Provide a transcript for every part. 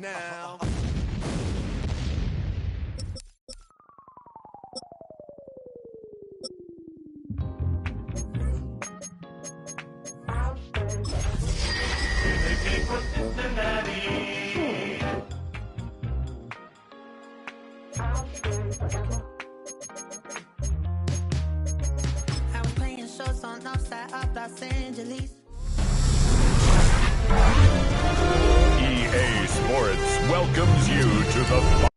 now. I was playing shows on outside of Los Angeles. EA Sports welcomes you to the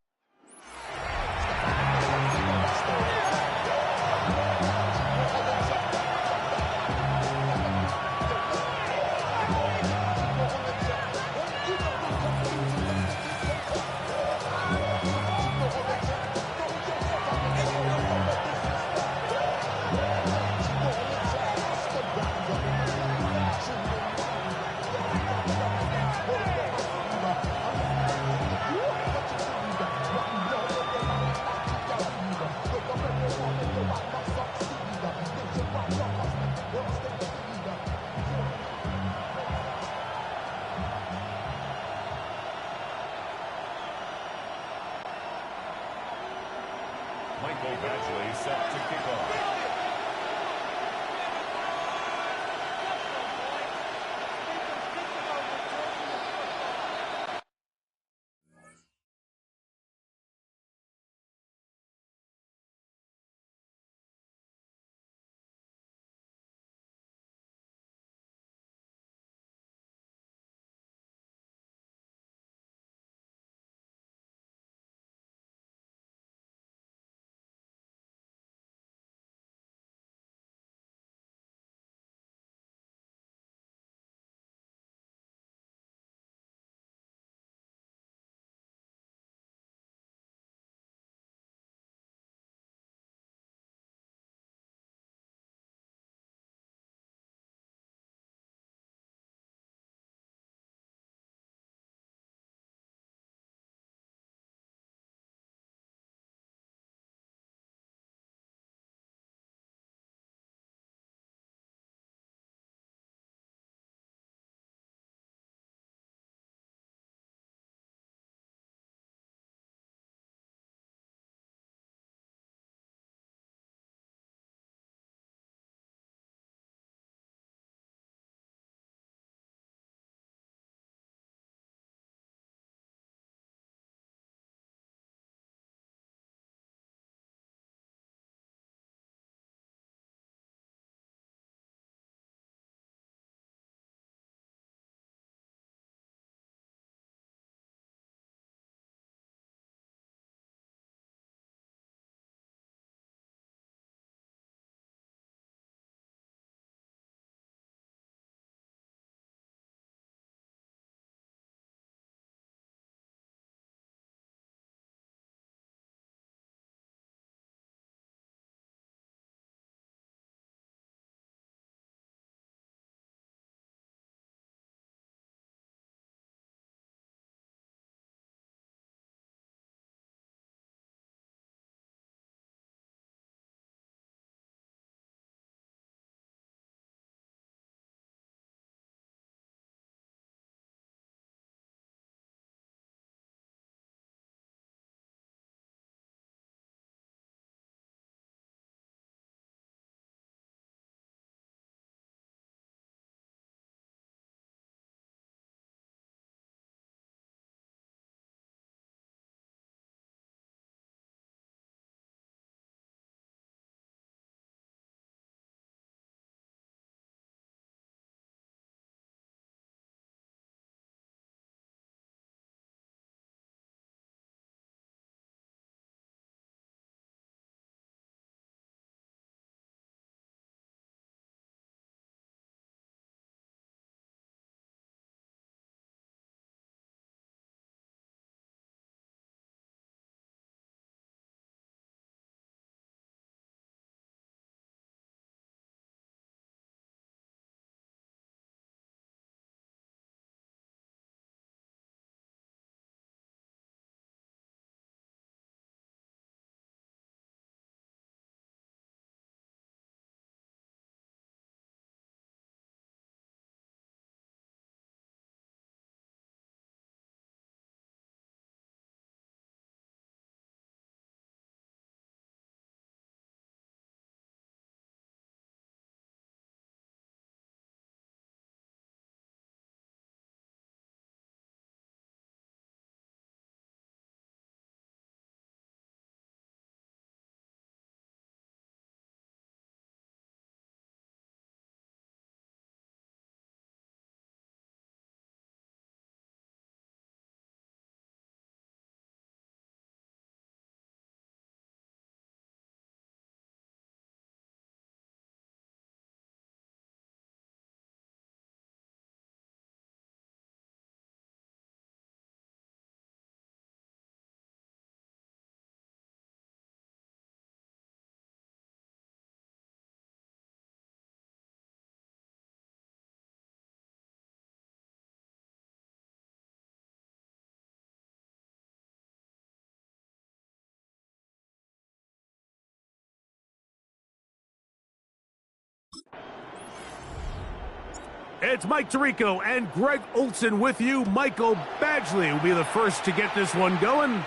It's Mike Tirico and Greg Olson with you. Michael Badgley will be the first to get this one going.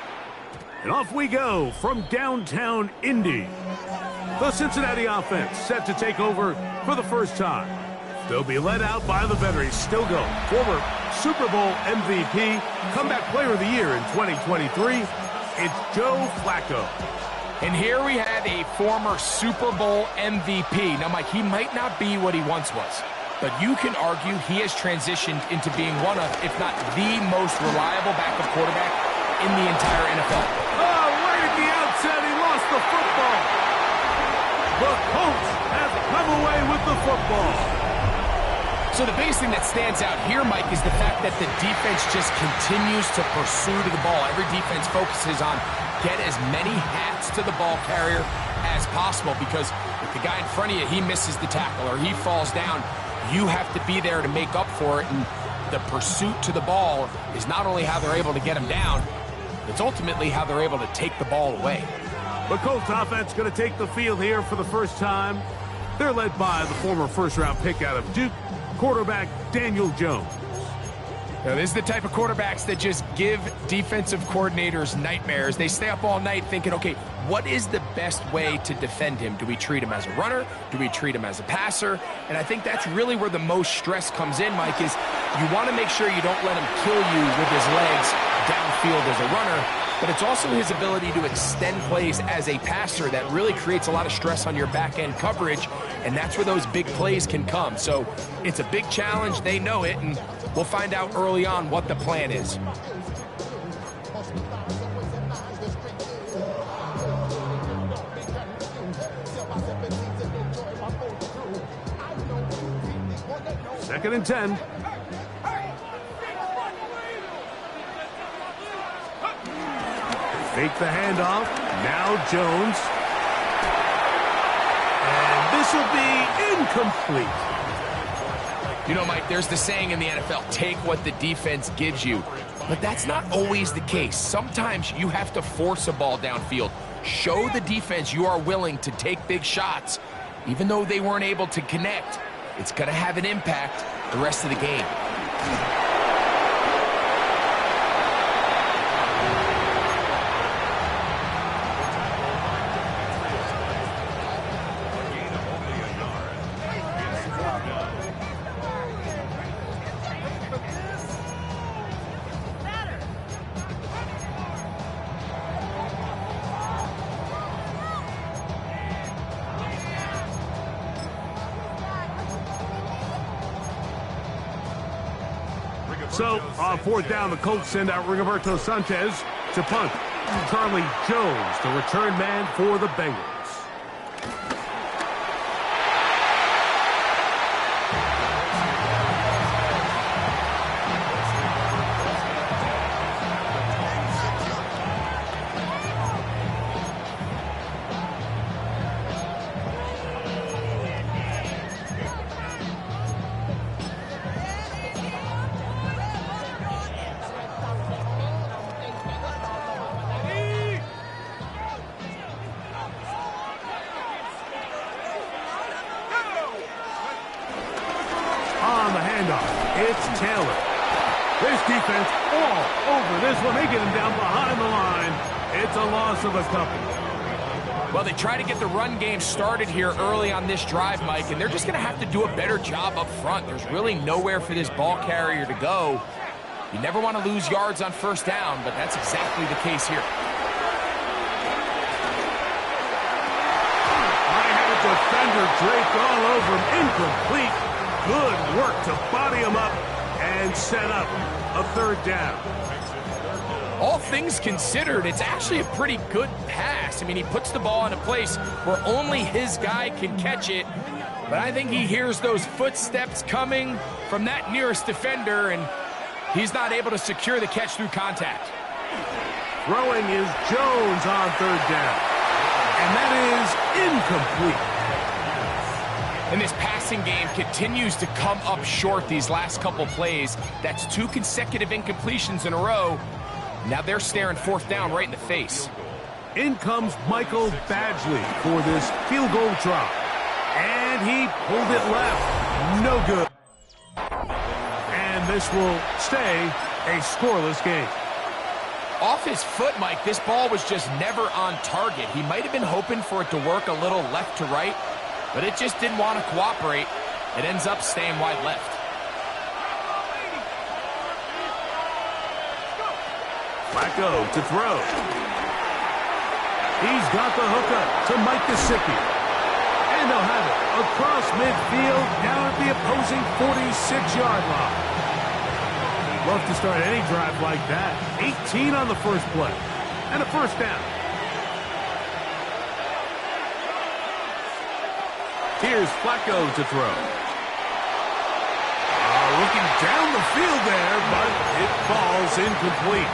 And off we go from downtown Indy. The Cincinnati offense set to take over for the first time. They'll be led out by the veteran Stilgo, former Super Bowl MVP, comeback player of the year in 2023. It's Joe Flacco. And here we have a former Super Bowl MVP. Now, Mike, he might not be what he once was, but you can argue he has transitioned into being one of, if not the most reliable backup quarterback in the entire NFL. Oh, right at the outset, he lost the football. The Colts have come away with the football. So the biggest thing that stands out here, Mike, is the fact that the defense just continues to pursue to the ball. Every defense focuses on get as many hats to the ball carrier as possible, because if the guy in front of you, he misses the tackle or he falls down, you have to be there to make up for it. And the pursuit to the ball is not only how they're able to get him down, it's ultimately how they're able to take the ball away. The Colts offense going to take the field here for the first time. They're led by the former first-round pick out of Duke, quarterback Daniel Jones. Now, this is the type of quarterbacks that just give defensive coordinators nightmares. They stay up all night thinking, okay, what is the best way to defend him? Do we treat him as a runner? Do we treat him as a passer? And I think that's really where the most stress comes in, Mike, is you want to make sure you don't let him kill you with his legs downfield as a runner, but it's also his ability to extend plays as a passer that really creates a lot of stress on your back-end coverage, and that's where those big plays can come. So it's a big challenge. They know it, and we'll find out early on what the plan is. Second and 10. Fake the handoff. Now Jones. And this will be incomplete. You know, Mike, there's the saying in the NFL, take what the defense gives you. But that's not always the case. Sometimes you have to force a ball downfield. Show the defense you are willing to take big shots. Even though they weren't able to connect, it's going to have an impact the rest of the game. So, on fourth down, the Colts send out Rigoberto Sanchez to punt. Charlie Jones, the return man for the Bengals. On the handoff, it's Taylor. This defense all over this one. They get him down behind the line. It's a loss of a couple. Well, they try to get the run game started here early on this drive, Mike, and they're just going to have to do a better job up front. There's really nowhere for this ball carrier to go. You never want to lose yards on first down, but that's exactly the case here. I have a defender draped all over him. Incomplete. Good work to body him up and set up a third down. All things considered, it's actually a pretty good pass. I mean, he puts the ball in a place where only his guy can catch it. But I think he hears those footsteps coming from that nearest defender, and he's not able to secure the catch through contact. Throwing is Jones on third down. And that is incomplete. And this passing game continues to come up short these last couple plays. That's 2 consecutive incompletions in a row. Now they're staring fourth down right in the face. In comes Michael Badgley for this field goal try. And he pulled it left. No good. and this will stay a scoreless game. Off his foot, Mike, this ball was just never on target. He might have been hoping for it to work a little left to right, but it just didn't want to cooperate. It ends up staying wide left. Flacco to throw. He's got the hookup to Mike Gesicki. And they'll have it across midfield down at the opposing 46-yard line. Love to start any drive like that. 18 on the first play. And a first down. Here's Flacco to throw. Looking down the field there, but it falls incomplete.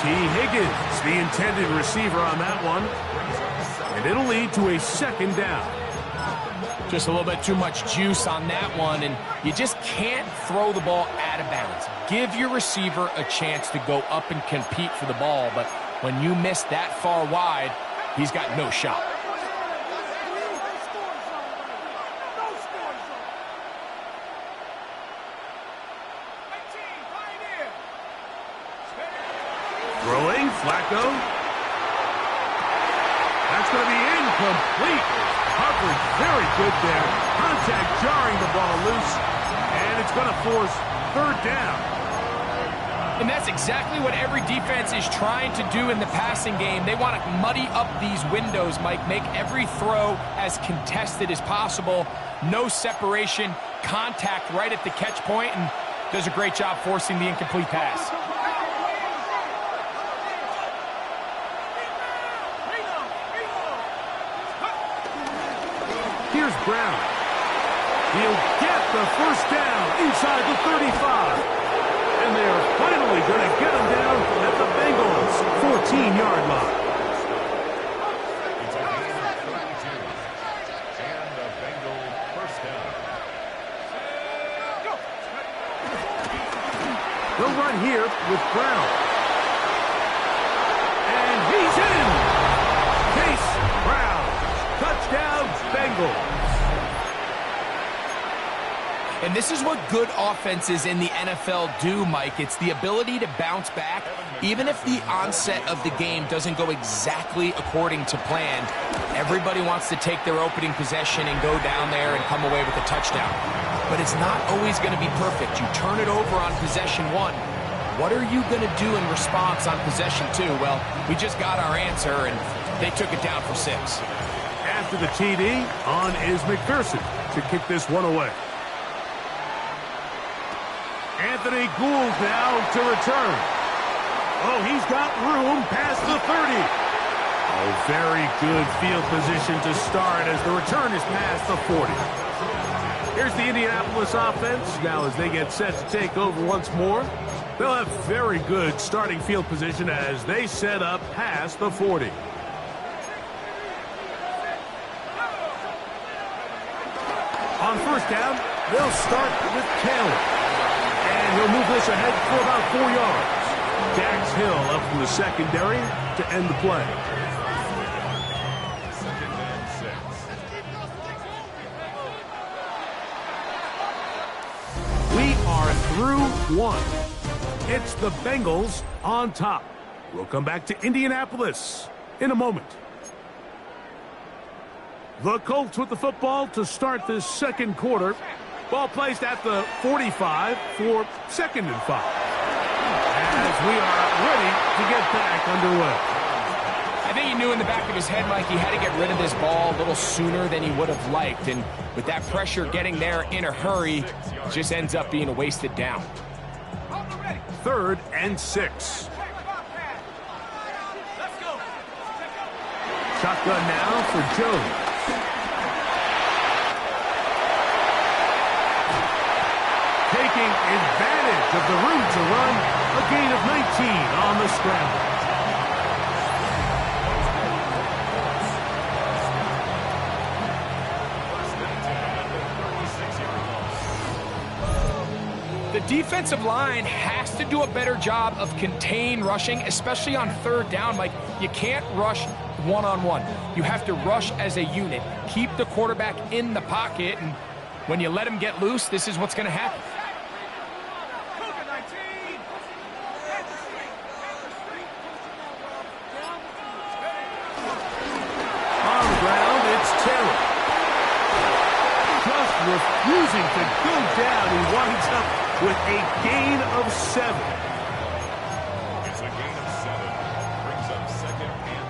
T. Higgins, the intended receiver on that one. And it'll lead to a second down. Just a little bit too much juice on that one, and you just can't throw the ball out of bounds. Give your receiver a chance to go up and compete for the ball, but when you miss that far wide, he's got no shot. Throwing, Flacco. That's going to be incomplete. Covered very good there. Contact jarring the ball loose, and it's going to force third down. And that's exactly what every defense is trying to do in the passing game. They want to muddy up these windows, Mike, make every throw as contested as possible. No separation, contact right at the catch point, and does a great job forcing the incomplete pass. Here's Brown. He'll get the first down inside the 35. And they are finally going to get him down at the Bengals' 14-yard line. And the Bengals first down. They'll run here with Brown. And he's in. Chase Brown. Touchdown, Bengals. And this is what good offenses in the NFL do, Mike. It's the ability to bounce back, even if the onset of the game doesn't go exactly according to plan. Everybody wants to take their opening possession and go down there and come away with a touchdown. But it's not always going to be perfect. You turn it over on possession one. What are you going to do in response on possession two? Well, we just got our answer, and they took it down for 6. After the TD, on is McPherson to kick this one away. Anthony Gould now to return. Oh, he's got room past the 30. Oh, very good field position to start as the return is past the 40. Here's the Indianapolis offense. Now as they get set to take over once more, they'll have very good starting field position as they set up past the 40. On first down, they'll start with Taylor. And he'll move this ahead for about 4 yards. Dax Hill up from the secondary to end the play. Second and 6. We are through one. It's the Bengals on top. We'll come back to Indianapolis in a moment. The Colts with the football to start this second quarter. Ball placed at the 45 for 2nd and 5. As we are ready to get back underway. I think he knew in the back of his head, Mike, he had to get rid of this ball a little sooner than he would have liked. And with that pressure getting there in a hurry, it just ends up being a wasted down. 3rd and 6. Shotgun now for Jones. Taking advantage of the room to run, a gain of 19 on the scramble. The defensive line has to do a better job of contain rushing, especially on 3rd down. Like, you can't rush one-on-one. You have to rush as a unit. Keep the quarterback in the pocket, and when you let him get loose, this is what's going to happen. refusing to go down. He winds up with a gain of 7. It's a gain of 7. Brings up 2nd and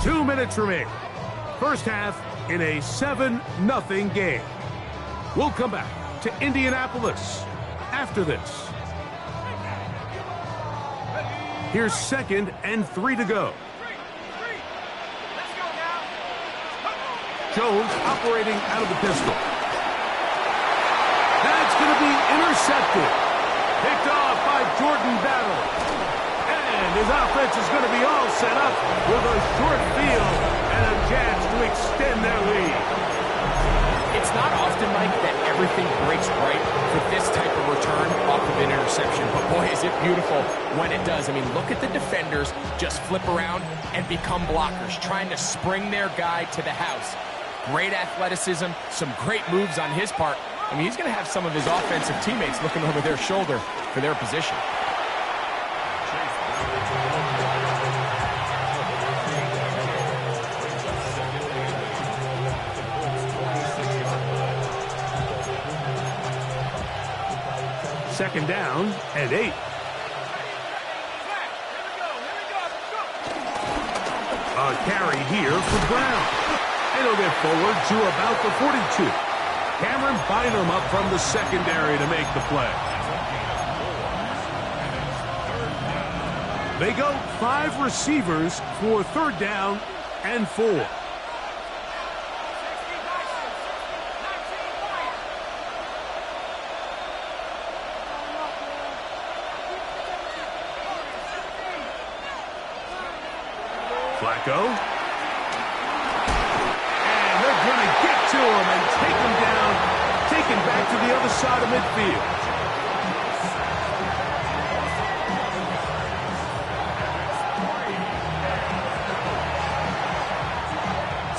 3. 2 minutes remain. First half in a 7-0 game. We'll come back to Indianapolis after this. Here's 2nd and 3 to go. Jones operating out of the pistol. That's going to be intercepted. Picked off by Jordan Battle. And his offense is going to be all set up with a short field and a chance to extend their lead. It's not often, Mike, that everything breaks right for this type of return off of an interception. But boy, is it beautiful when it does. I mean, look at the defenders just flip around and become blockers, trying to spring their guy to the house. Great athleticism, some great moves on his part. I mean, he's going to have some of his offensive teammates looking over their shoulder for their position. Second down and 8. A carry here for Brown. And he'll get forward to about the 42. Cameron Bynum up from the secondary to make the play. They go 5 receivers for 3rd down and 4. Flacco. And they're going to get to him and take him down, taken back to the other side of midfield.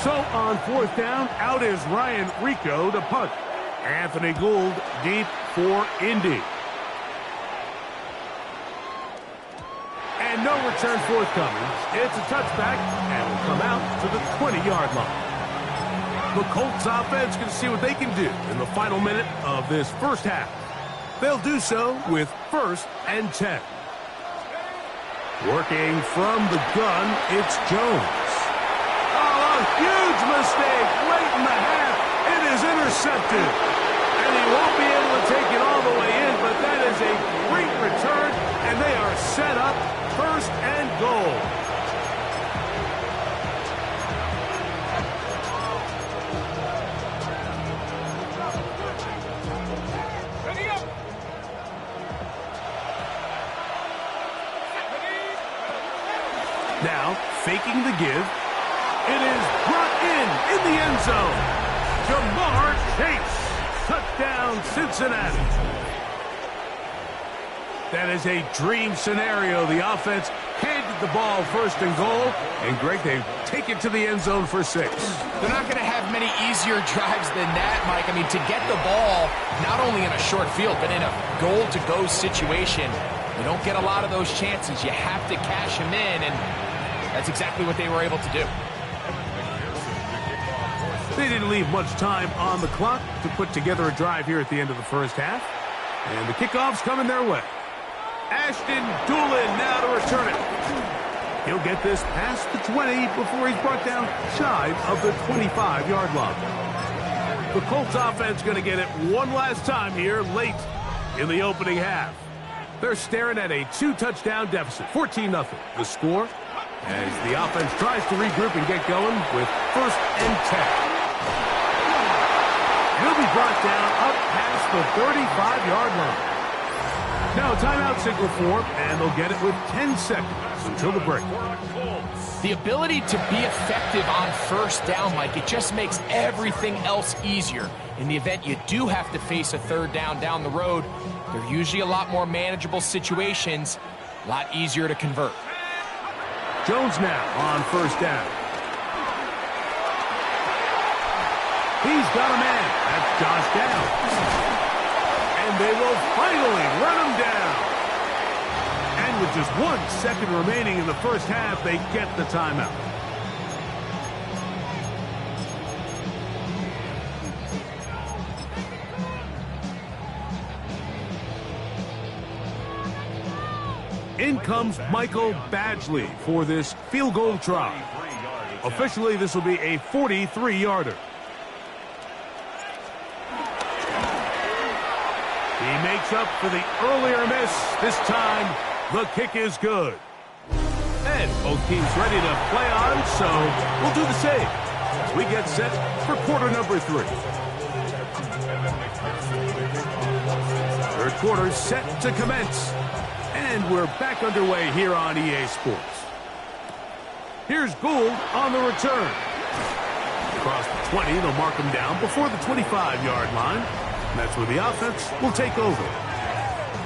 So on 4th down, out is Ryan Rico to punt. Anthony Gould deep for Indy. And no return forthcoming. It's a touchback and will come out to the 20-yard line. The Colts offense can see what they can do in the final minute of this first half. They'll do so with 1st and 10. Working from the gun, it's Jones. Oh, a huge mistake late in the half. It is intercepted. And he won't be able to take it all the way in, but that is a great return, and they are set up 1st and goal. Now, faking the give. It is brought in the end zone. Jamar Chase. Touchdown, Cincinnati. That is a dream scenario. The offense handed the ball 1st and goal. And, Greg, they take it to the end zone for 6. They're not going to have many easier drives than that, Mike. I mean, to get the ball, not only in a short field, but in a goal-to-go situation, you don't get a lot of those chances. You have to cash them in, and that's exactly what they were able to do. They didn't leave much time on the clock to put together a drive here at the end of the first half. And the kickoff's coming their way. Ashton Dulin now to return it. He'll get this past the 20 before he's brought down shy of the 25-yard line. The Colts offense going to get it one last time here late in the opening half. They're staring at a 2-touchdown deficit, 14-0. The score as the offense tries to regroup and get going with 1st and 10. He'll be brought down up past the 35-yard line. Now a timeout signal form, and they'll get it with 10 seconds until the break. The ability to be effective on 1st down, Mike, it just makes everything else easier. In the event you do have to face a 3rd down the road, they're usually a lot more manageable situations, a lot easier to convert. Jones now on 1st down. He's got a man. That's Josh Downs. And they will finally run him down. And with just 1 second remaining in the first half, they get the timeout. In comes Michael Badgley for this field goal try. Officially, this will be a 43-yarder. He makes up for the earlier miss. This time, the kick is good. And both teams ready to play on, so we'll do the same as we get set for quarter number 3. Third quarter set to commence. And we're back underway here on EA Sports. Here's Gould on the return. Across the 20, they'll mark him down before the 25-yard line. And that's where the offense will take over.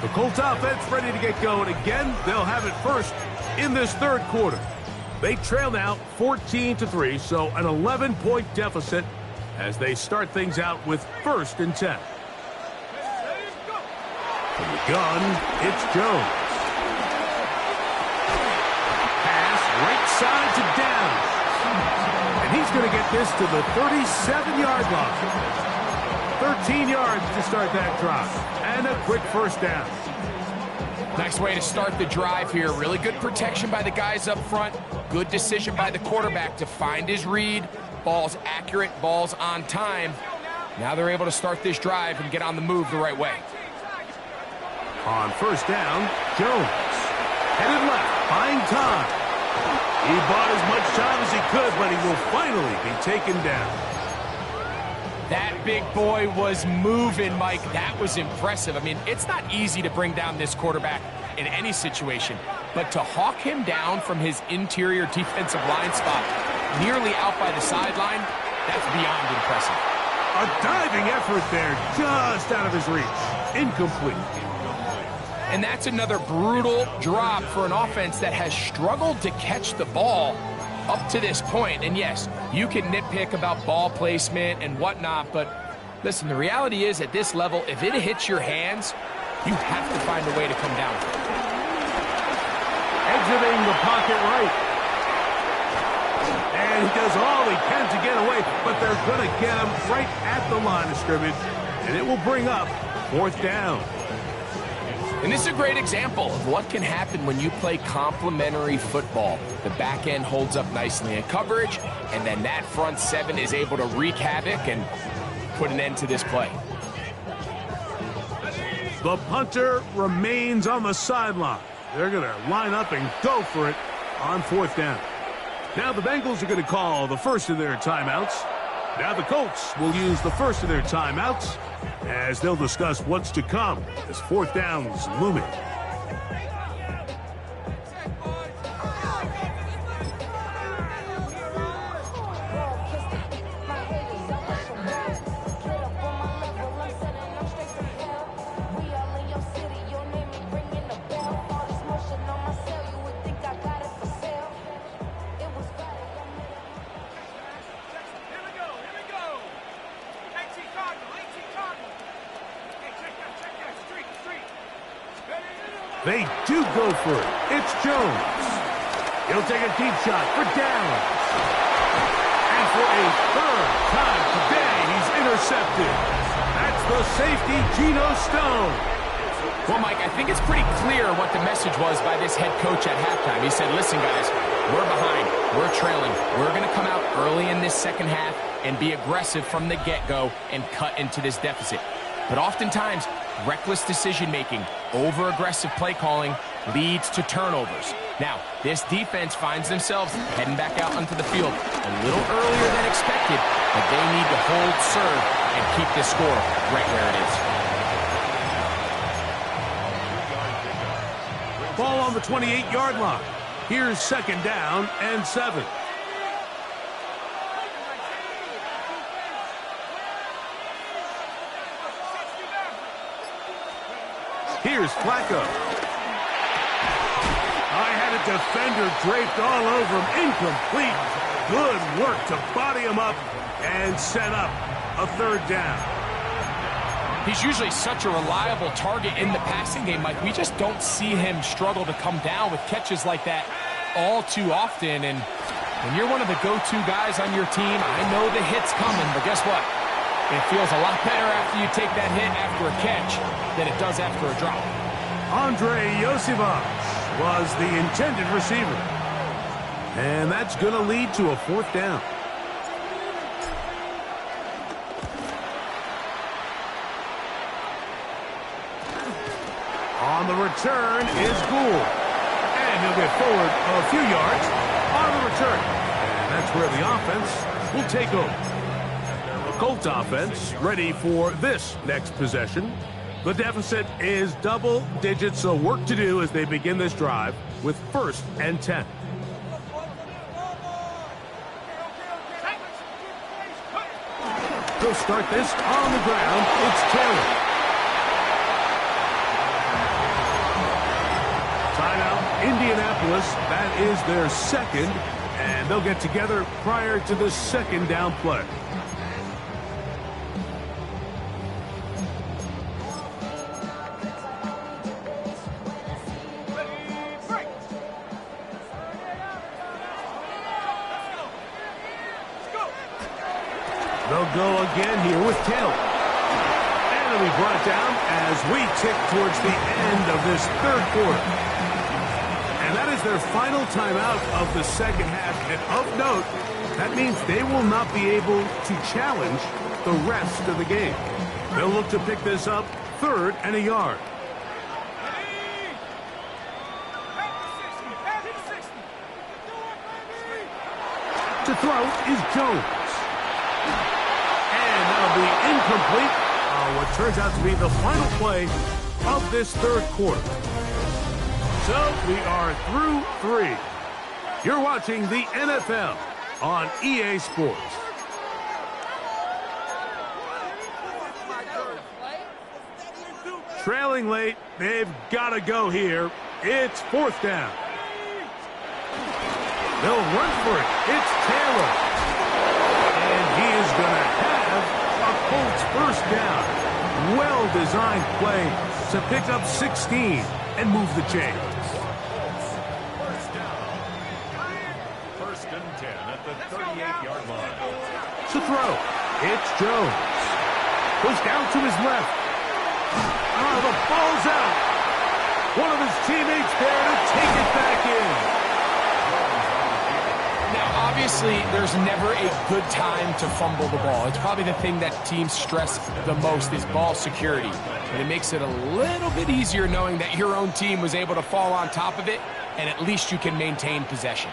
The Colts offense ready to get going again. They'll have it first in this third quarter. They trail now 14-3, so an 11-point deficit as they start things out with 1st and 10. From the gun, it's Jones. Pass right side to Downs. And he's going to get this to the 37-yard line. 13 yards to start that drive. And a quick first down. Nice way to start the drive here. Really good protection by the guys up front. Good decision by the quarterback to find his read. Ball's accurate, ball's on time. Now they're able to start this drive and get on the move the right way. On first down, Jones. Headed left, buying time. He bought as much time as he could, but he will finally be taken down. That big boy was moving, Mike. That was impressive. I mean, it's not easy to bring down this quarterback in any situation, but to hawk him down from his interior defensive line spot, nearly out by the sideline, that's beyond impressive. A diving effort there, just out of his reach. Incomplete. And that's another brutal drop for an offense that has struggled to catch the ball up to this point. And yes, you can nitpick about ball placement and whatnot, but listen, the reality is at this level, if it hits your hands, you have to find a way to come down with it. Exiting the pocket right. And he does all he can to get away, but they're going to get him right at the line of scrimmage, and it will bring up 4th down. And this is a great example of what can happen when you play complementary football. The back end holds up nicely in coverage, and then that front 7 is able to wreak havoc and put an end to this play. The punter remains on the sideline. They're going to line up and go for it on 4th down. Now the Bengals are going to call the first of their timeouts. Now the Colts will use the first of their timeouts as they'll discuss what's to come as 4th down's looming. They do go for it. It's Jones. He'll take a deep shot for Downs. And for a 3rd time today, he's intercepted. That's the safety, Geno Stone. Well, Mike, I think it's pretty clear what the message was by this head coach at halftime. He said, listen, guys, we're behind. We're trailing. We're going to come out early in this second half and be aggressive from the get-go and cut into this deficit. But oftentimes, reckless decision-making, over-aggressive play calling leads to turnovers. Now, this defense finds themselves heading back out onto the field a little earlier than expected, but they need to hold serve and keep this score right where it is. Ball on the 28-yard line. Here's 2nd down and 7. Here's Flacco. I had a defender draped all over him. Incomplete. Good work to body him up and set up a 3rd down. He's usually such a reliable target in the passing game, Mike. We just don't see him struggle to come down with catches like that all too often. And when you're one of the go-to guys on your team, I know the hit's coming, but guess what? It feels a lot better after you take that hit after a catch than it does after a drop. Andrei Iosivas was the intended receiver. And that's going to lead to a 4th down. On the return is Gould. And he'll get forward a few yards on the return. And that's where the offense will take over. The Colts offense ready for this next possession. The deficit is double digits, so work to do as they begin this drive with 1st and 10. They'll start this on the ground. It's Taylor. Timeout, Indianapolis. That is their 2nd, and they'll get together prior to the 2nd down play. They'll go again here with Taylor. And it'll be brought down as we tick towards the end of this 3rd quarter. And that is their final timeout of the 2nd half. And of note, that means they will not be able to challenge the rest of the game. They'll look to pick this up 3rd and a yard. To throw is Jones. Be incomplete on what turns out to be the final play of this 3rd quarter. So we are through 3. You're watching the NFL on EA Sports. Trailing late, they've got to go here. It's 4th down. They'll run for it. It's Taylor. And he is going to have Colts 1st down. Well-designed play to pick up 16 and move the chains. 1st and 10 at the 38-yard line. To throw, it's Jones. Goes down to his left. The ball's out. One of his teammates there to take it back in. Now, obviously, there's never a good time to fumble the ball. It's probably the thing that teams stress the most is ball security. And it makes it a little bit easier knowing that your own team was able to fall on top of it, and at least you can maintain possession.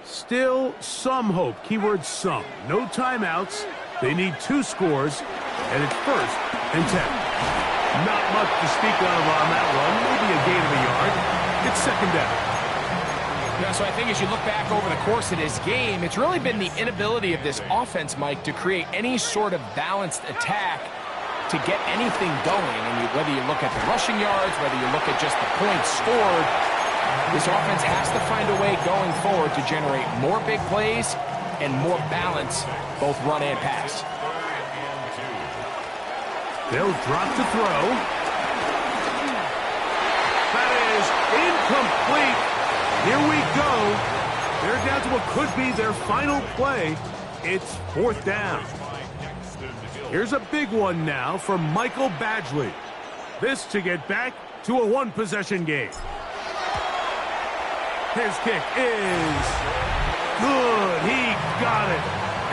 Still some hope. Keyword some. No timeouts. They need 2 scores, and it's 1st and 10. Not much to speak of on that run. Maybe a gain of a yard. It's 2nd down. Yeah, so I think as you look back over the course of this game, it's really been the inability of this offense, Mike, to create any sort of balanced attack to get anything going. And whether you look at the rushing yards, whether you look at just the points scored, this offense has to find a way going forward to generate more big plays and more balance, both run and pass. They'll drop to throw. That is incomplete. Here we go. They're down to what could be their final play. It's 4th down. Here's a big one now from Michael Badgley. This to get back to a 1-possession game. His kick is good. He got it.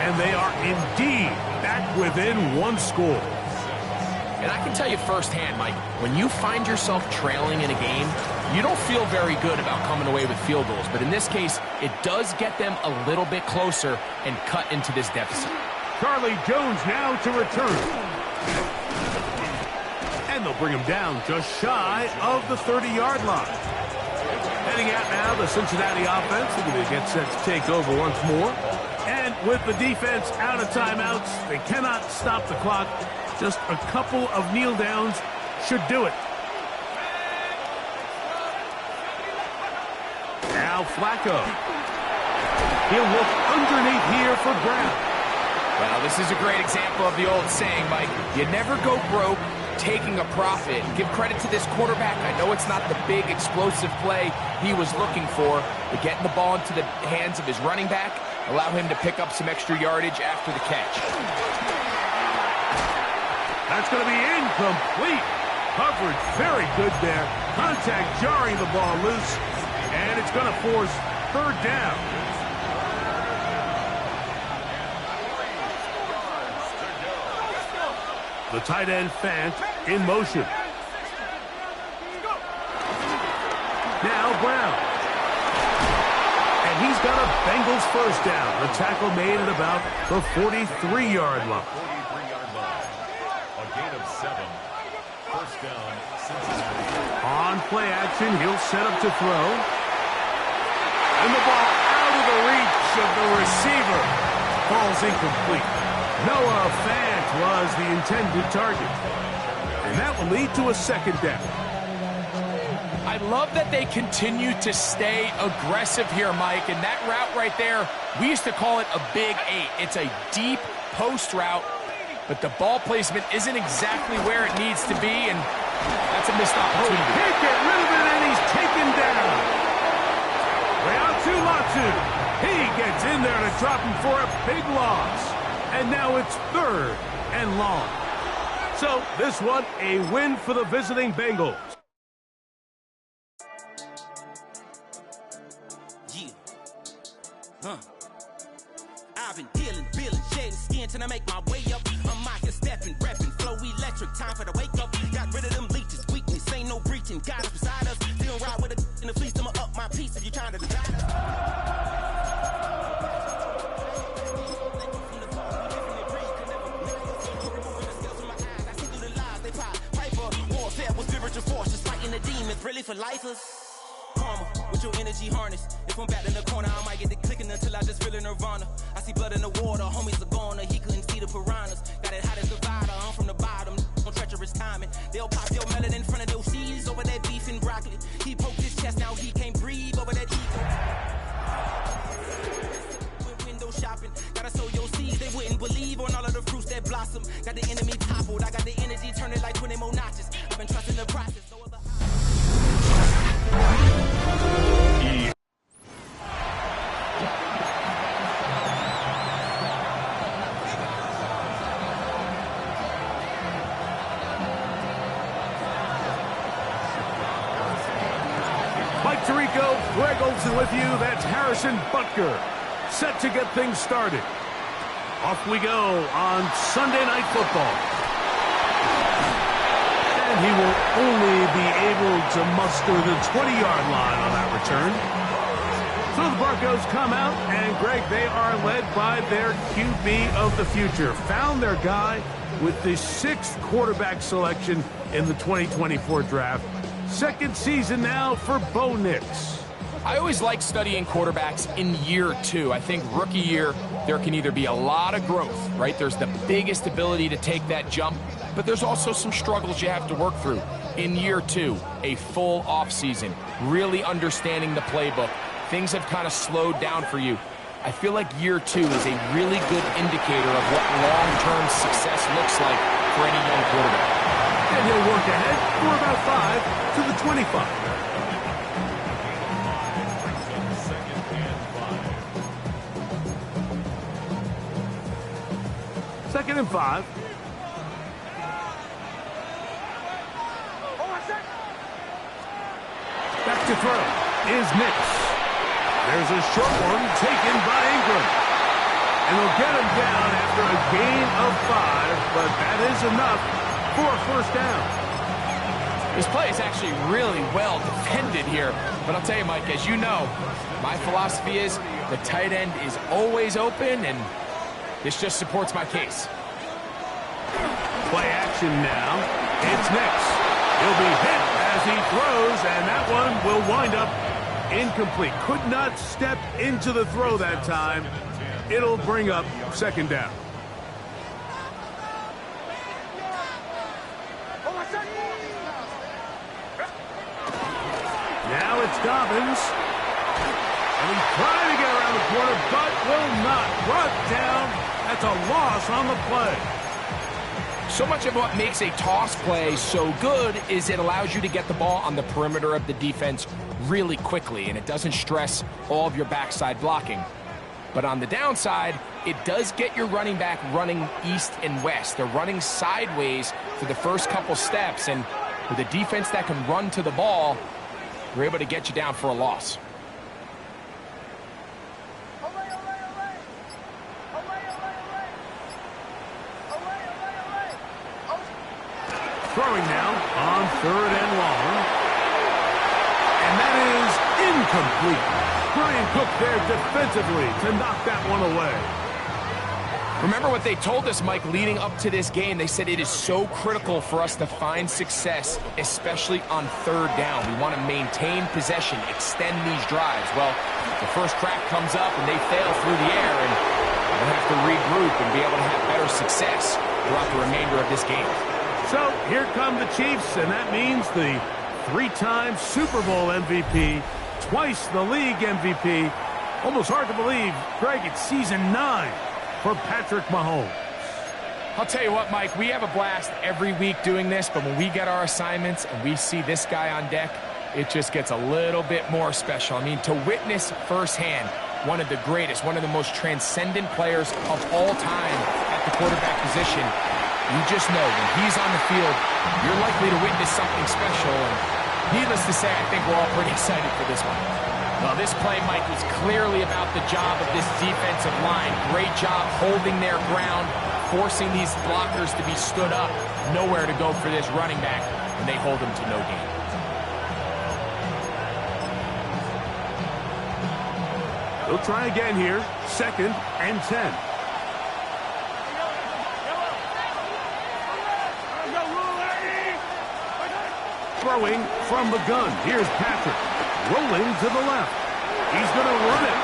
And they are indeed back within 1 score. And I can tell you firsthand, Mike, when you find yourself trailing in a game, you don't feel very good about coming away with field goals. But in this case, it does get them a little bit closer and cut into this deficit. Charlie Jones now to return. And they'll bring him down just shy of the 30-yard line. Heading out now, the Cincinnati offense. They get set to take over once more. And with the defense out of timeouts, they cannot stop the clock. Just a couple of kneel downs should do it. Now Flacco. He'll look underneath here for Brown. Well, this is a great example of the old saying, Mike. You never go broke taking a profit. Give credit to this quarterback. I know it's not the big explosive play he was looking for, but getting the ball into the hands of his running back allow him to pick up some extra yardage after the catch. That's going to be incomplete. Coverage very good there. Contact jarring the ball loose, and it's going to force third down. The tight end, Fant, in motion. Now Brown. And he's got a Bengals first down. The tackle made at about the 43-yard line. 43-yard line. A gain of 7. First down, Cincinnati. On play action, he'll set up to throw. And the ball out of the reach of the receiver. Ball's incomplete. Noah Fant was the intended target. And that will lead to a second down. I love that they continue to stay aggressive here, Mike, and that route right there, we used to call it a big 8. It's a deep post route, but the ball placement isn't exactly where it needs to be, and that's a missed opportunity. He can't get rid of it, and he's taken down. Reatu Latu. He gets in there to drop him for a big loss. And now it's third and long. So this one, a win for the visiting Bengals. I've been dealing, feeling, shedding skin till I make my way up. I'm out here stepping, repping, flow electric, time for the wake up. Got rid of them leeches, weakness, ain't no breaching. God is beside us, still ride with a in the fleece, I'ma up my piece if you trying to divide us. I see through the lies they pop. Piper, warfare with spiritual force, just fighting the demons, really for lifers. Karma, with your energy harness. If I'm back in the corner, I might get the clicking until I just feel a nirvana. I see blood in the water, homies are gone, he couldn't see the piranhas. Got it hot as divider, I'm from the bottom, no treacherous timing. They'll pop your melon in front of those seeds over that beef and broccoli. He poked his chest, now he can't breathe over that ego. Window shopping, gotta sow your seeds, they wouldn't believe on all of the fruits that blossom. Got the enemy toppled, I got the energy turning like 20 more notches. I've been trusting the process, so other Mike Tirico, Greg Olsen with you. That's Harrison Butker, set to get things started. Off we go on Sunday Night Football. And he will only be able to muster the 20-yard line on that return. So the Broncos come out, and Greg, they are led by their QB of the future. Found their guy with the 6th quarterback selection in the 2024 draft. Second season now for Bo Nix. I always like studying quarterbacks in year 2. I think rookie year, there can either be a lot of growth, right? There's the biggest ability to take that jump, but there's also some struggles you have to work through. In year 2, a full offseason, really understanding the playbook. Things have kind of slowed down for you. I feel like year 2 is a really good indicator of what long-term success looks like for any young quarterback. And he'll work ahead for about 5 to the 25. Second and 5. Back to throw is Nix. There's a short one taken by Ingram. And they'll get him down after a gain of 5, but that is enough for a first down. This play is actually really well defended here. But I'll tell you, Mike, as you know, my philosophy is the tight end is always open, and this just supports my case. Play action now. It's Nix. He'll be hit as he throws, and that one will wind up incomplete. Could not step into the throw that time. It'll bring up second down. Now it's Dobbins. And he's trying to get around the corner, but will not. Brought down. That's a loss on the play. So much of what makes a toss play so good is it allows you to get the ball on the perimeter of the defense really quickly, and it doesn't stress all of your backside blocking. But on the downside, it does get your running back running east and west. They're running sideways for the first couple steps, and with a defense that can run to the ball, they're able to get you down for a loss. Throwing now on 3rd and long. And that is incomplete. Brian Cook there defensively to knock that one away. Remember what they told us, Mike, leading up to this game. They said it is so critical for us to find success, especially on 3rd down. We want to maintain possession, extend these drives. Well, the first crack comes up and they fail through the air, and we'll have to regroup and be able to have better success throughout the remainder of this game. So here come the Chiefs, and that means the 3-time Super Bowl MVP, twice the league MVP. Almost hard to believe, Greg, it's season 9 for Patrick Mahomes. I'll tell you what, Mike, we have a blast every week doing this, but when we get our assignments and we see this guy on deck, it just gets a little bit more special. I mean, to witness firsthand one of the greatest, one of the most transcendent players of all time at the quarterback position, you just know when he's on the field, you're likely to witness something special. And needless to say, I think we're all pretty excited for this one. Well, this play, Mike, was clearly about the job of this defensive line. Great job holding their ground, forcing these blockers to be stood up. Nowhere to go for this running back, and they hold him to no gain. They'll try again here. 2nd and 10. Throwing from the gun. Here's Patrick. Rolling to the left. He's going to run it.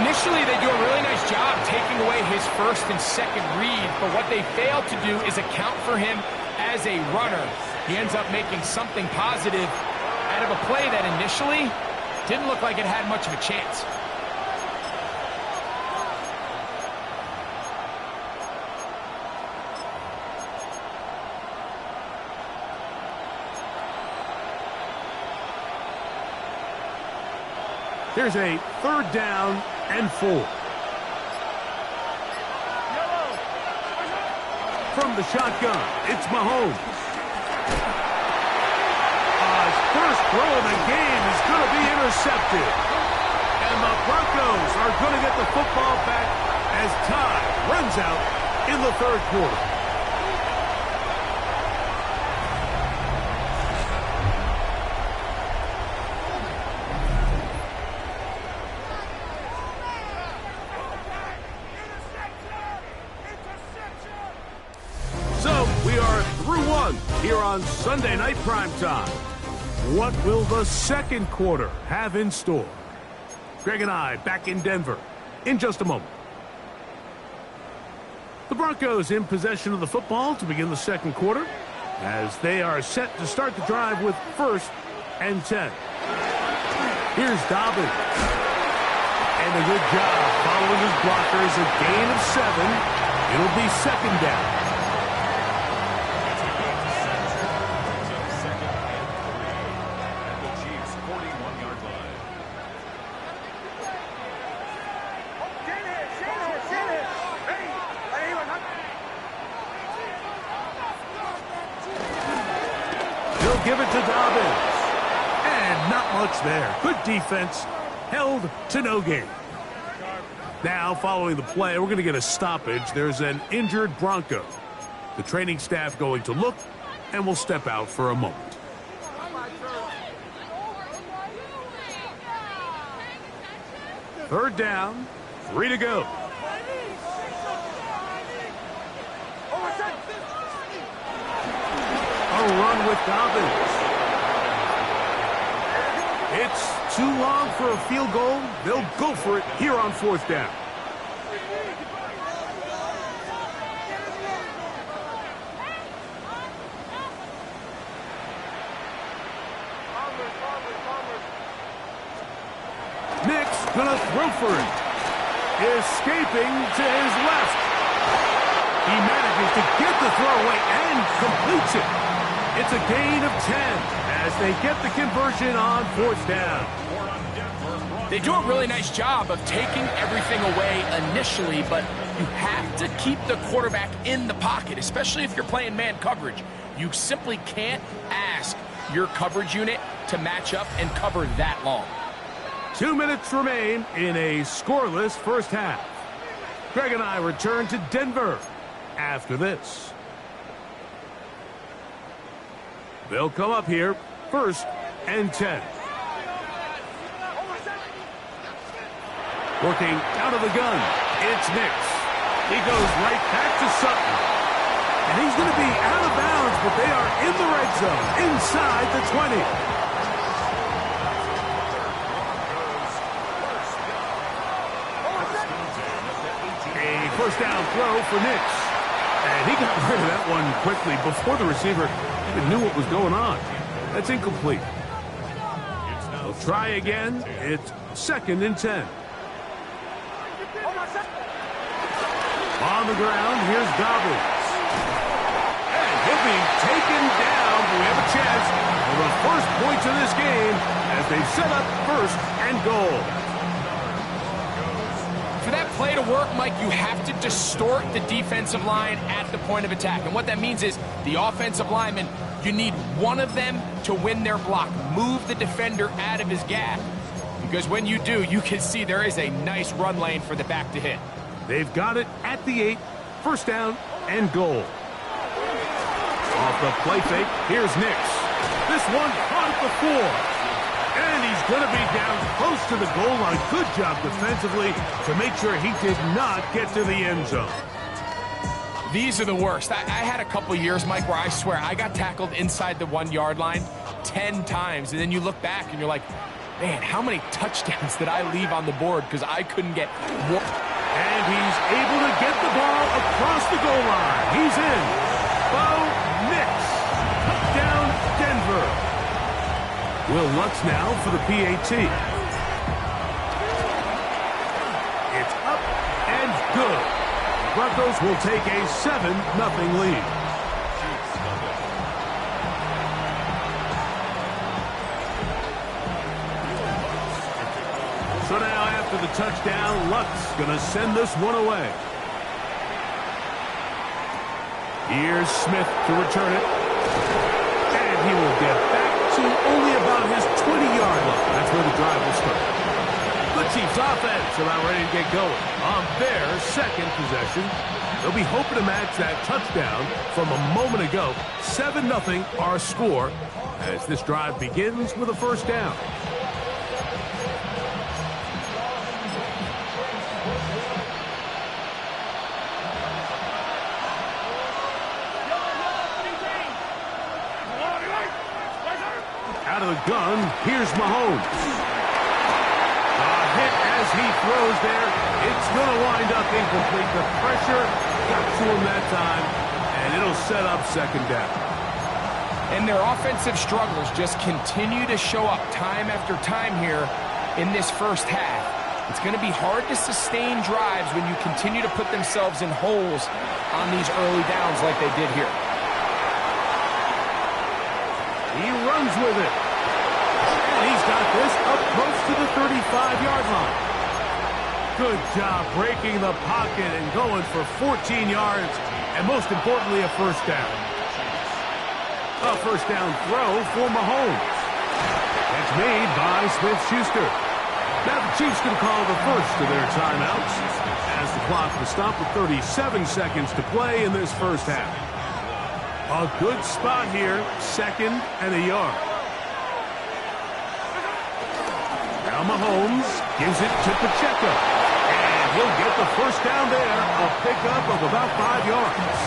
Initially, they do a really nice job taking away his 1st and 2nd read, but what they fail to do is account for him as a runner. He ends up making something positive out of a play that initially didn't look like it had much of a chance. Here's a 3rd down and 4. From the shotgun, it's Mahomes. His first throw of the game is going to be intercepted. And the Broncos are going to get the football back as time runs out in the 3rd quarter. Here on Sunday Night Primetime. What will the 2nd quarter have in store? Greg and I back in Denver in just a moment. The Broncos in possession of the football to begin the 2nd quarter as they are set to start the drive with 1st and 10. Here's Dobbins. And a good job following his blockers, a gain of 7. It'll be 2nd down. Give it to Dobbins. And not much there. Good defense. Held to no gain. Now, following the play, we're going to get a stoppage. There's an injured Bronco. The training staff going to look, and will step out for a moment. Third down. 3 to go. A run with Dobbins. It's too long for a field goal. They'll go for it here on 4th down. Nick's gonna throw for it. Escaping to his left. He manages to get the throw away and completes it. It's a gain of 10 as as they get the conversion on 4th down. They do a really nice job of taking everything away initially, but you have to keep the quarterback in the pocket, especially if you're playing man coverage. You simply can't ask your coverage unit to match up and cover that long. 2 minutes remain in a scoreless first half. Greg and I return to Denver after this. They'll come up here, 1st and 10. Working out of the gun, it's Nix. He goes right back to Sutton. And he's going to be out of bounds, but they are in the red zone, inside the 20. A first down throw for Nix. And he got rid of that one quickly before the receiver even knew what was going on. That's incomplete. They'll try again. It's 2nd and 10. On the ground, here's Dobbins. And he'll be taken down, but we have a chance for the first points of this game as they set up 1st and goal. For that play to work, Mike, you have to distort the defensive line at the point of attack. And what that means is the offensive lineman, you need one of them to win their block. Move the defender out of his gap. Because when you do, you can see there is a nice run lane for the back to hit. They've got it at the 8, 1st down and goal. Off the play fake, here's Nix. This one caught at the 4. And he's going to be down close to the goal line. Good job defensively to make sure he did not get to the end zone. These are the worst. I had a couple years, Mike, where I swear I got tackled inside the 1-yard line 10 times. And then you look back and you're like, man, how many touchdowns did I leave on the board because I couldn't get one? And he's able to get the ball across the goal line. He's in. Bo Nix. Touchdown, Denver. Will Lutz now for the PAT. It's up and good. The Broncos will take a 7-0 lead. So now after the touchdown, Lutz going to send this one away. Here's Smith to return it. And he will get back to only about his 20-yard line. That's where the drive will start. The Chiefs offense about ready to get going on their 2nd possession. They'll be hoping to match that touchdown from a moment ago. 7-0 our score as this drive begins with a 1st down. Out of the gun, here's Mahomes. A hit as he throws there. It's going to wind up incomplete. The pressure got to him that time, and it'll set up 2nd down. And their offensive struggles just continue to show up time after time here in this first half. It's going to be hard to sustain drives when you continue to put themselves in holes on these early downs like they did here. He runs with it. And he's got this up close to the 35-yard line. Good job breaking the pocket and going for 14 yards, and most importantly, a 1st down. A 1st down throw for Mahomes. That's made by Smith-Schuster. Now the Chiefs can call the first of their timeouts as the clock will stop with 37 seconds to play in this first half. A good spot here, 2nd and a yard. Now Mahomes gives it to Pacheco. And he'll get the 1st down there, a pickup of about 5 yards.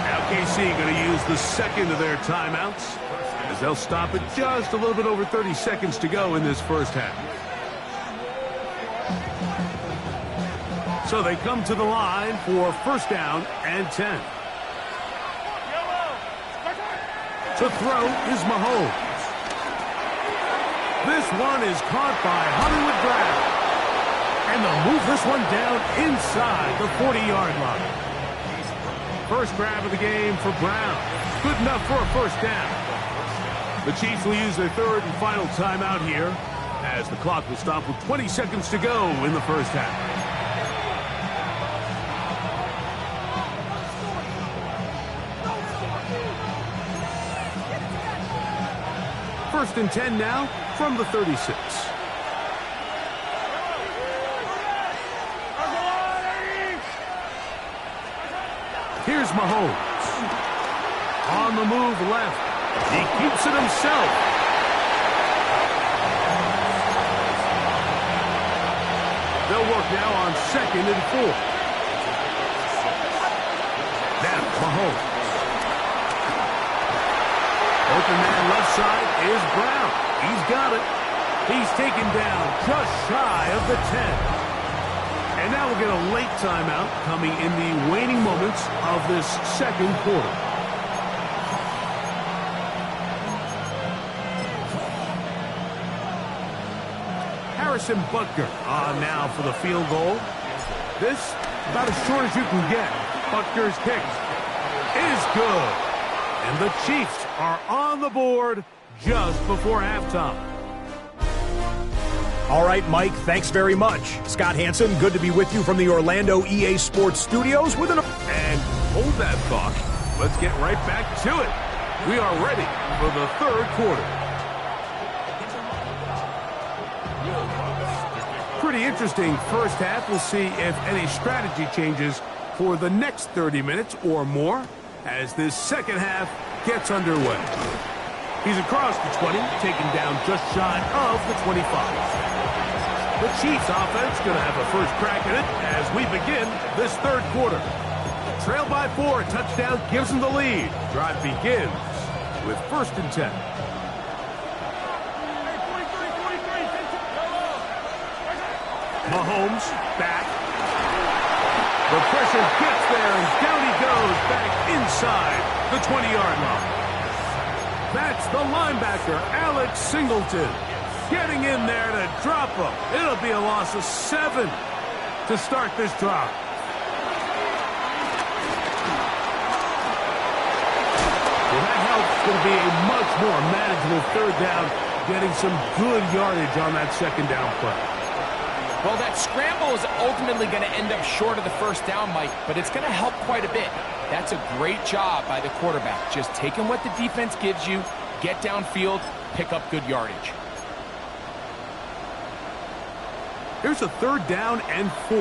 Now KC going to use the 2nd of their timeouts as they'll stop it just a little bit over 30 seconds to go in this first half. So they come to the line for 1st down and 10. To throw is Mahomes. This one is caught by Hollywood Brown. And they'll move this one down inside the 40-yard line. First grab of the game for Brown. Good enough for a 1st down. The Chiefs will use their third and final timeout here as the clock will stop with 20 seconds to go in the first half. First and 10 now from the 36. Here's Mahomes. On the move left. He keeps it himself. They'll work now on 2nd and 4. Now Mahomes. Open man left side is Brown. He's got it. He's taken down just shy of the 10. And now we'll get a late timeout coming in the waning moments of this second quarter. Harrison Butker on now for the field goal. This about as short as you can get. Butker's kick is good. And the Chiefs are on the board just before halftime. All right, Mike, thanks very much. Scott Hanson, good to be with you from the Orlando EA Sports Studios with an... And hold that thought. Let's get right back to it. We are ready for the third quarter. Pretty interesting first half. We'll see if any strategy changes for the next 30 minutes or more as this second half gets underway. He's across the 20, taken down just shy of the 25. The Chiefs offense going to have a first crack at it as we begin this third quarter. Trailed by 4, a touchdown gives them the lead. Drive begins with 1st and 10. Mahomes back. The pressure gets there, and down he goes back inside the 20-yard line. That's the linebacker, Alex Singleton, getting in there to drop him. It'll be a loss of 7 to start this drive. Well, that helps. Going to be a much more manageable third down, getting some good yardage on that second down play. Well, that scramble is ultimately going to end up short of the first down, Mike, but it's going to help quite a bit. That's a great job by the quarterback. Just taking what the defense gives you, get downfield, pick up good yardage. Here's a 3rd down and 4.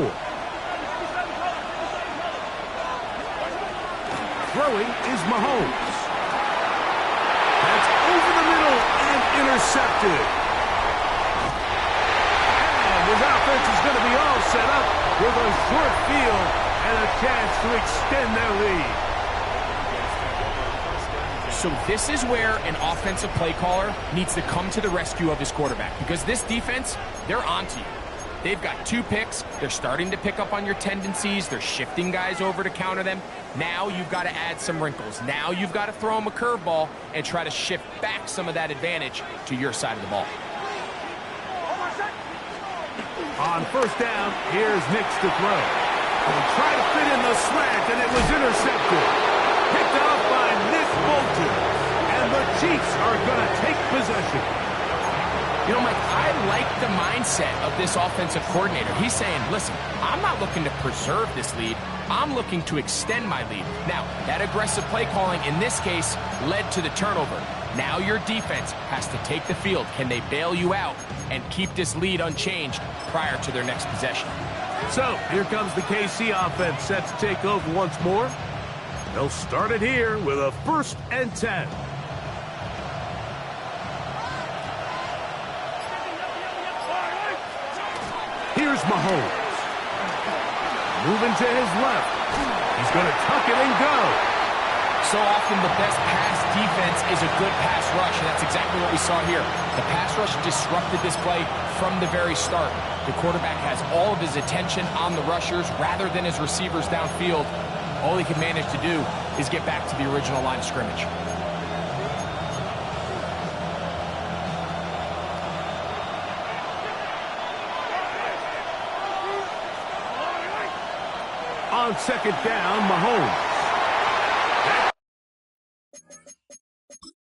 Throwing is Mahomes. That's over the middle and intercepted. And his offense is going to be all set up with a short field and a chance to extend their lead. So this is where an offensive play caller needs to come to the rescue of his quarterback, because this defense, they're onto you. They've got 2 picks. They're starting to pick up on your tendencies. They're shifting guys over to counter them. Now you've got to add some wrinkles. Now you've got to throw them a curveball and try to shift back some of that advantage to your side of the ball. On 1st down, here's Nix to throw. He'll try to fit in the slant, and it was intercepted. Picked off by Nick Bolton. And the Chiefs are going to take possession. You know, Mike, I like the mindset of this offensive coordinator. He's saying, listen, I'm not looking to preserve this lead. I'm looking to extend my lead. Now, that aggressive play calling in this case led to the turnover. Now your defense has to take the field. Can they bail you out and keep this lead unchanged prior to their next possession? So, here comes the KC offense set to take over once more. They'll start it here with a 1st and 10. Here's Mahomes. Moving to his left. He's going to tuck it and go. So often the best pass defense is a good pass rush, and that's exactly what we saw here. The pass rush disrupted this play from the very start. The quarterback has all of his attention on the rushers rather than his receivers downfield. All he can manage to do is get back to the original line of scrimmage. On 2nd down, Mahomes.